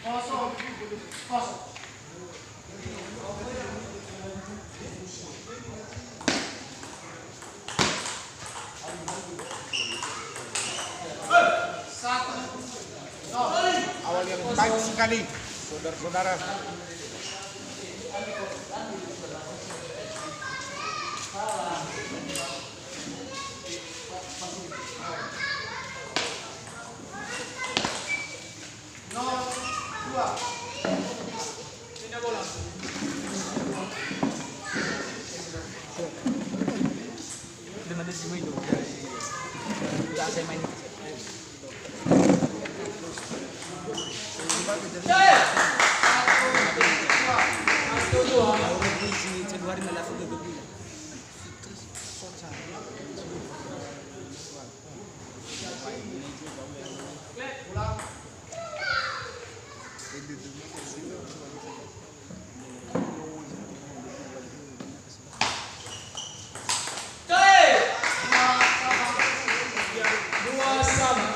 Kosong. Kosong. Satu. Awal yang baik sekali, saudara-saudara. Nol dua. Pindah bola. Dengan ada semua itu dari saya main. Satu dua. Ulang. Dua sama.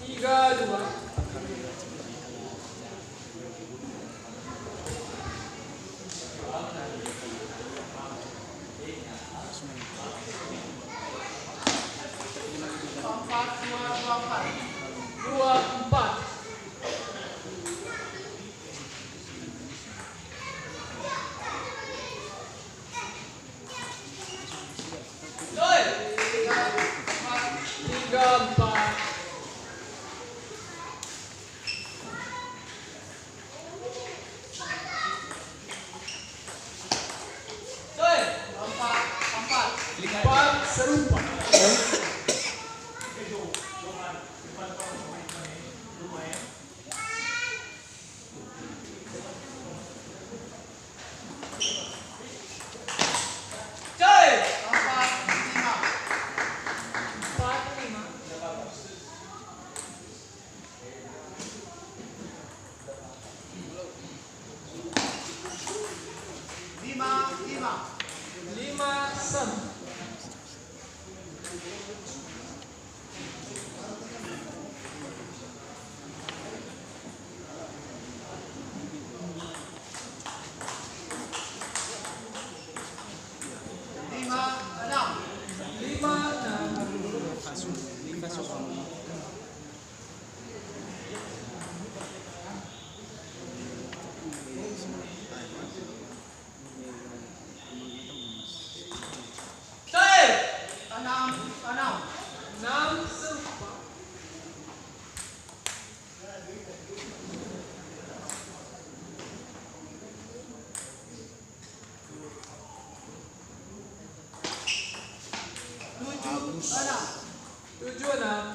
Tiga dua. Empat dua dua empat. Dua empat. Tiga empat. Empat empat. Empat serupa. Empat lima. Empat lima. Lima lima. Lima sama. Lima enam. Lima enam. Enam enam. Enam serupa. Tujuh enam. Tujuh enam.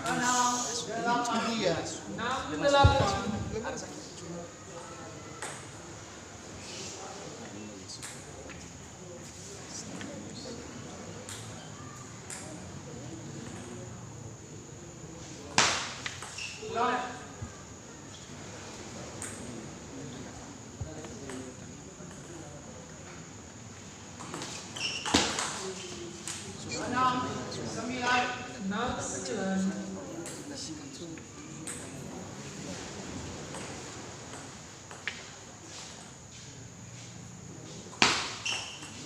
Enam delapan. Iya. Enam delapan. Ulang. Enam sembilan. Enam sembilan.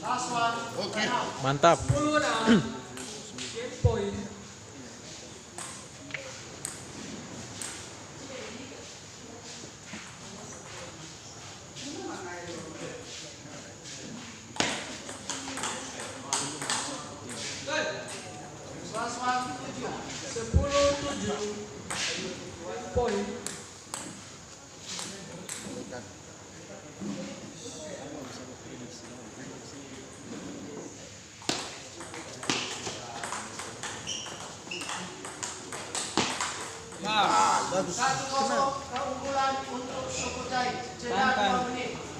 Last one. Oke. Enam. Mantap. 10 enam. Game point. Last one tujuh. 10-7. One point. Bagus. 1-0 keunggulan untuk Sukhothai. Jeda 2 menit.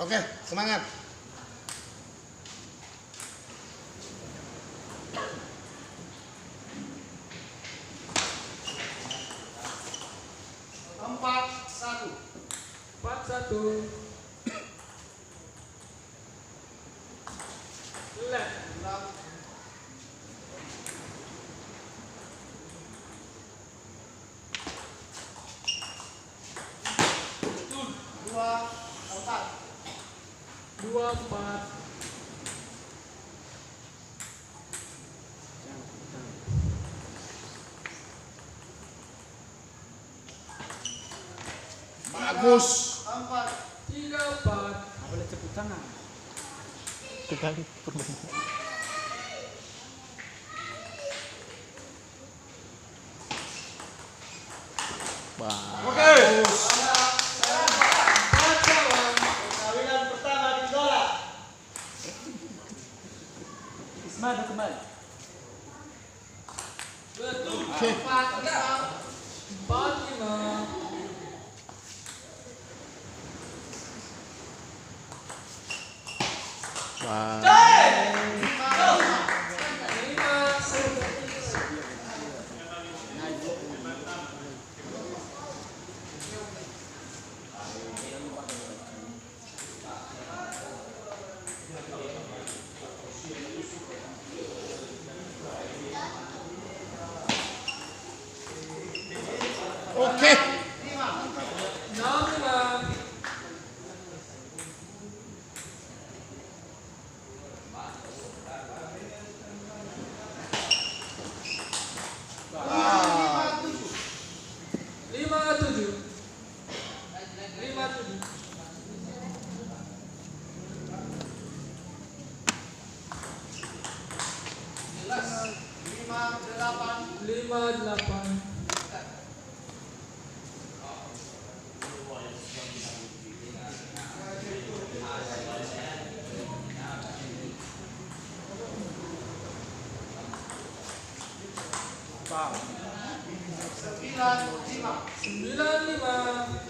Oke, semangat. Empat satu. 4-1. Left. Ulang. Dua empat. 2-4. Bagus. Empat. 3-4. Boleh cepet tangan. Sekali permainan. Bagus. Perkawinan pertama ditolak. Isma ada kembali. Oke. Empat lima. 4-5. Wah. 5-1. Oke. 6-5. Ah. 5-7. 5-7. Lima delapan. 5-8. Sembilan lima. 9-5.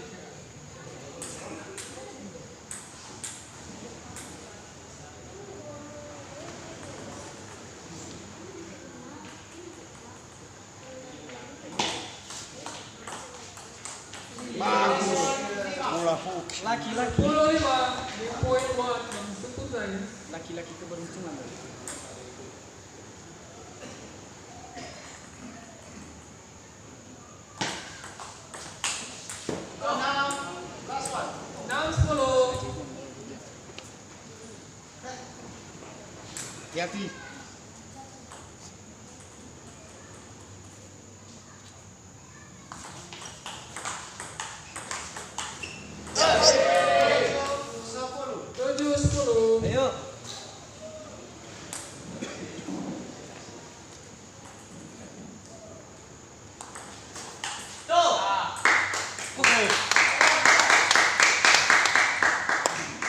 Bagus. Bola hook. Laki-laki 10-5. Di poin 1 yang sebut saya. Laki-laki keberuntungan. Enam. Last one. 6-10. Hati-hati. Sepuluh. 7-10. Ayo.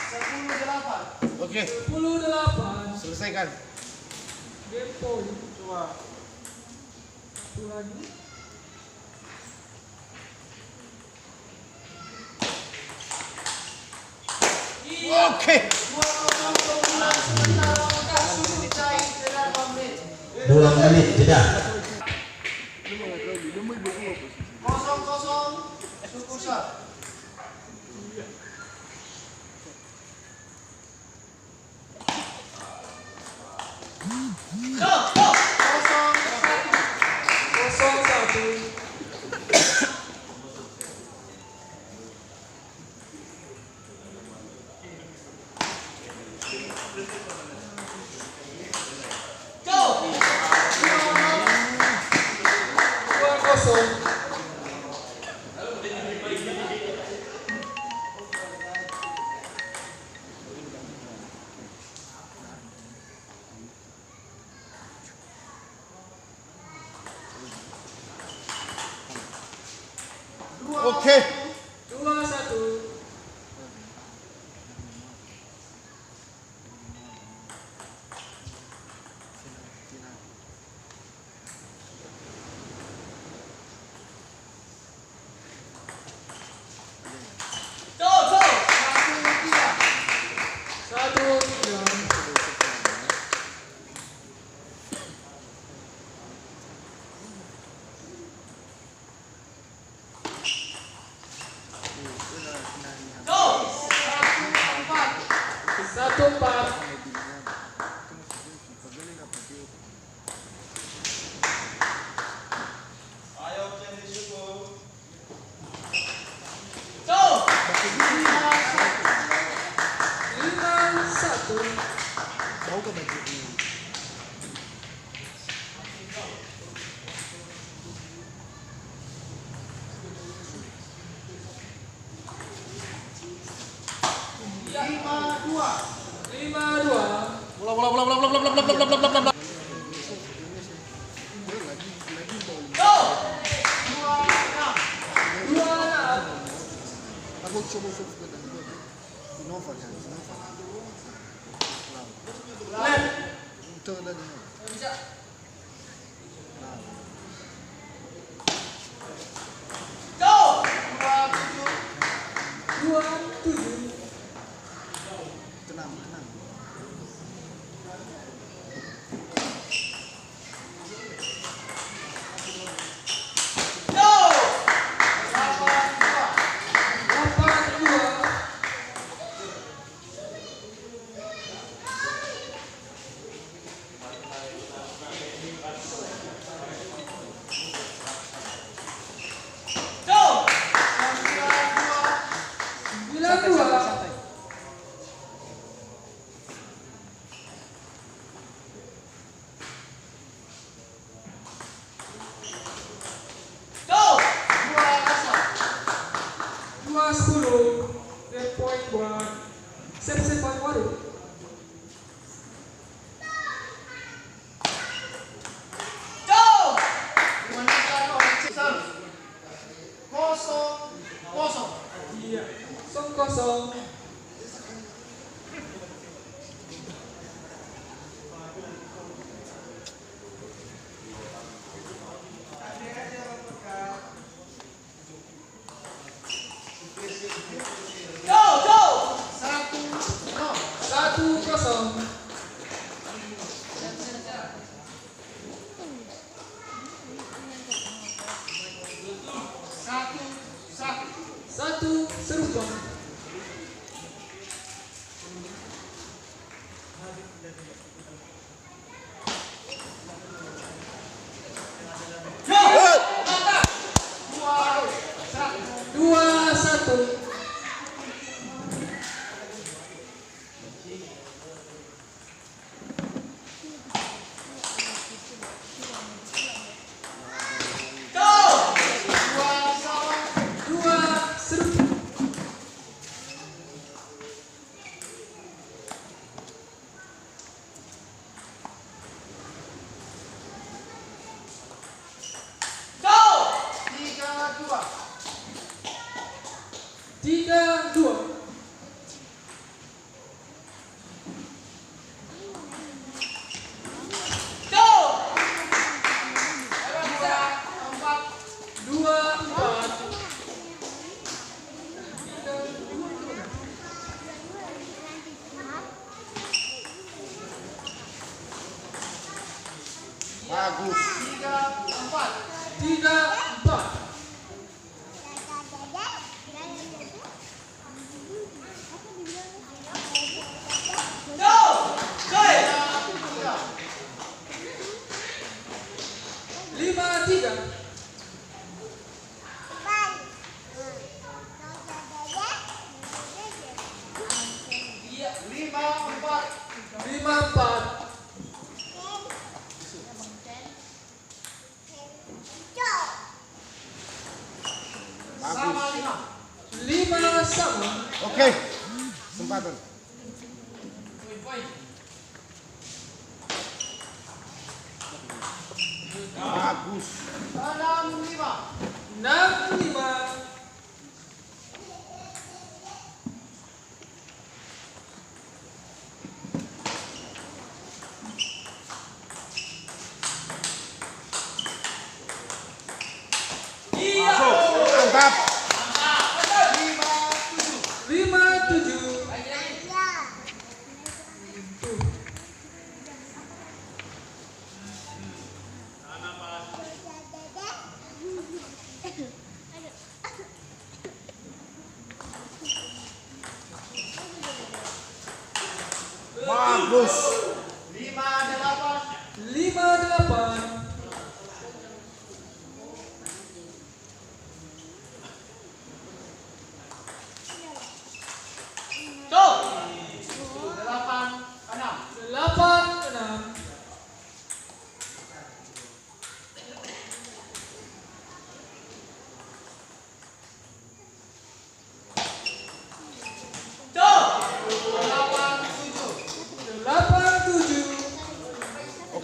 Sepuluh delapan. Oke, 10-8. selesaikan. Game point. Coba. Satu lagi. Oke. 2 menit jeda. Kosong kosong. Suku sah. Kosong satu. 0-1. Dua kosong. Oke. 2-1. Satu tiga. tahu ke baju ini. Bola. Aku coba Innova kan, Innova. Itu lagi. Tenang. Kosong. Satu kosong. Satu serupa. Dua satu. Tiga dua. Dua empat. Bagus. Tiga empat. Lima tiga. Lima empat. Bagus. Lima sama. Oke. Kesempatan. Bagus. Enam lima. Masuk. Mantap. Lima tujuh. Bagus. Lima delapan. Delapan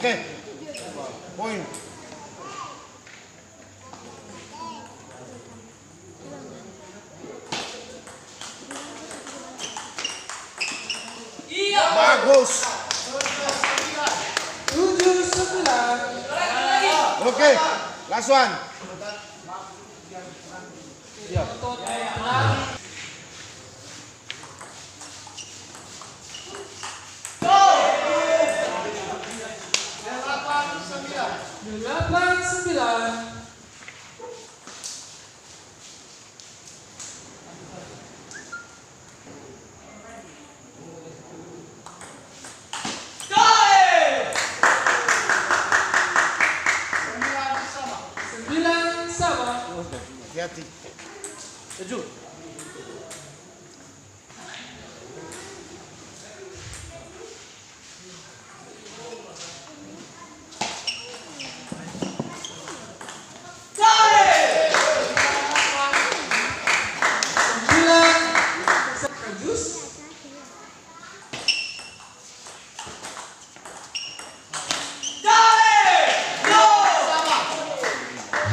Oke. Poin. Bagus. 7-9. Oke. Last one. Delapan, sembilan. 8-9. Sembilan sama. 9 sama. Hati-hati. 7.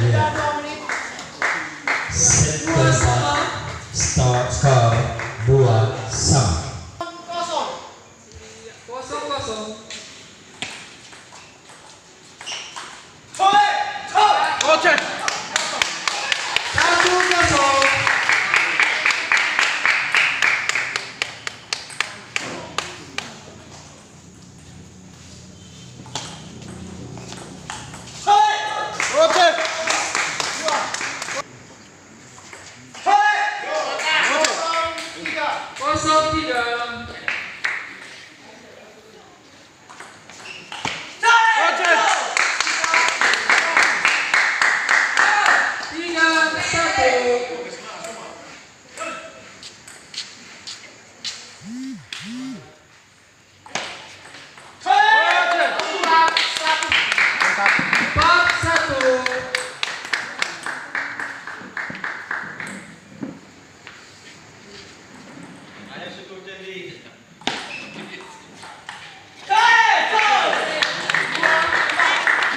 Ya. Set keempat. Skor 2 sama. Kosong. 0-0. Oke. 1-0. Oke. Kosong, tiga. 0-3. Oke. 3-1. Mantap. 4-1.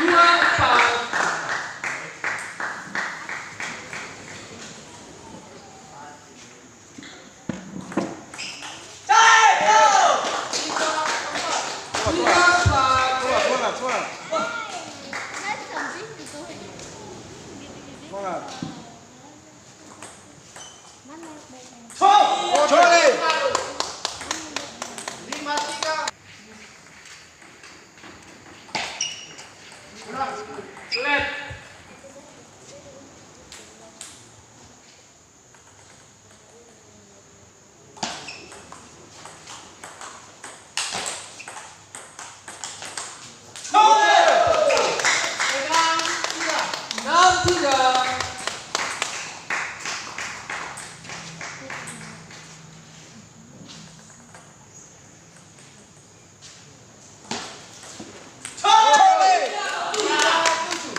Dua, empat. Tiga, empat. Semangat, semangat. Nó trồng tiếp thì tôi Semangat. Nó mang đây này. Jolly. Lima, tiga. Ulang. Left. Pegang, tiga. 6-3.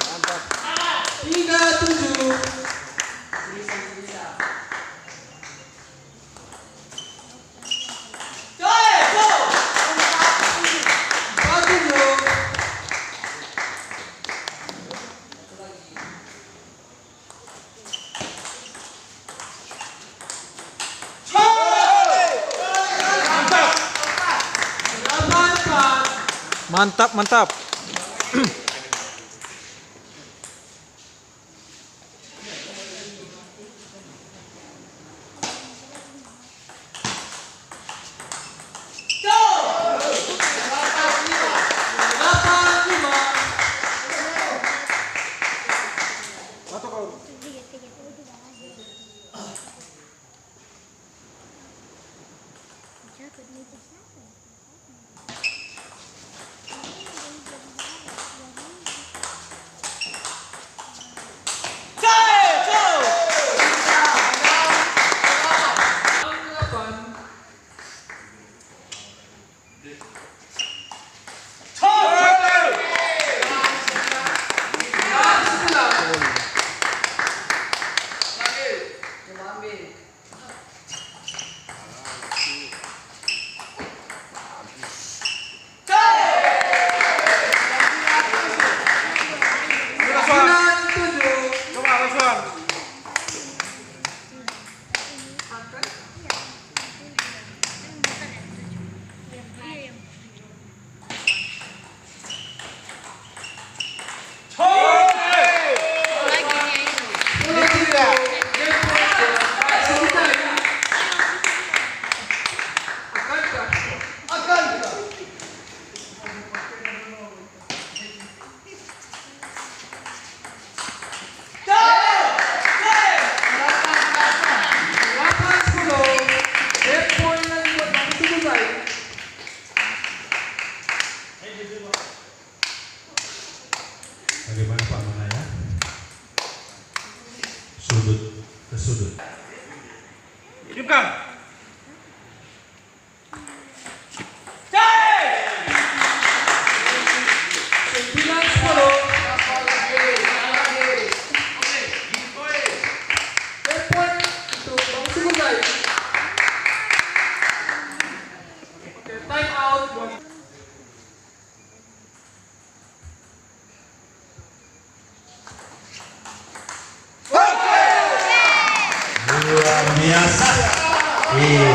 Mantap. 3-7. Empat, 7. Delapan, empat. Mantap, mantap. Delapan, lima. Satu kalau. Tiga, tiga, tiga, tiga. Jatuh di meja satu. Bagaimana Pak Manaya? Sudut ke sudut. Hidupkan. Time out buat Luar biasa. Iya.